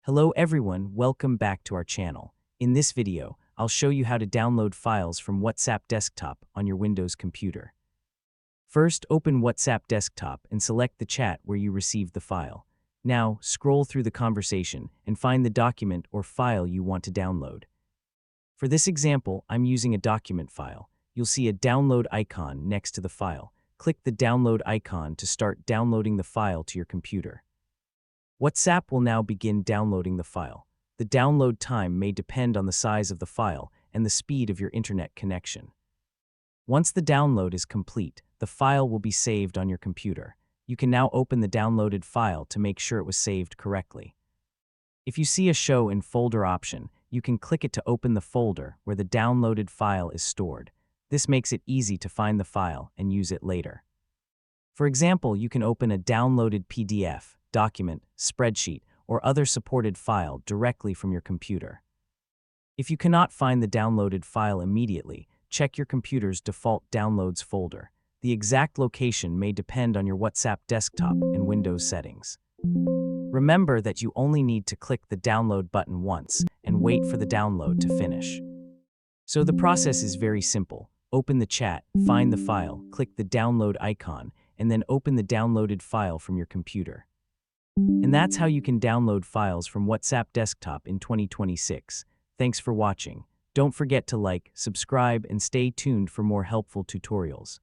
Hello everyone, welcome back to our channel. In this video, I'll show you how to download files from WhatsApp Desktop on your Windows computer. First, open WhatsApp Desktop and select the chat where you received the file. Now, scroll through the conversation and find the document or file you want to download. For this example, I'm using a document file. You'll see a download icon next to the file. Click the download icon to start downloading the file to your computer. WhatsApp will now begin downloading the file. The download time may depend on the size of the file and the speed of your internet connection. Once the download is complete, the file will be saved on your computer. You can now open the downloaded file to make sure it was saved correctly. If you see a Show in Folder option, you can click it to open the folder where the downloaded file is stored. This makes it easy to find the file and use it later. For example, you can open a downloaded PDF, document, spreadsheet, or other supported file directly from your computer. If you cannot find the downloaded file immediately, check your computer's default Downloads folder. The exact location may depend on your WhatsApp desktop and Windows settings. Remember that you only need to click the download button once and wait for the download to finish. So the process is very simple. Open the chat, find the file, click the download icon, and then open the downloaded file from your computer. And that's how you can download files from WhatsApp Desktop in 2026. Thanks for watching. Don't forget to like, subscribe, and stay tuned for more helpful tutorials.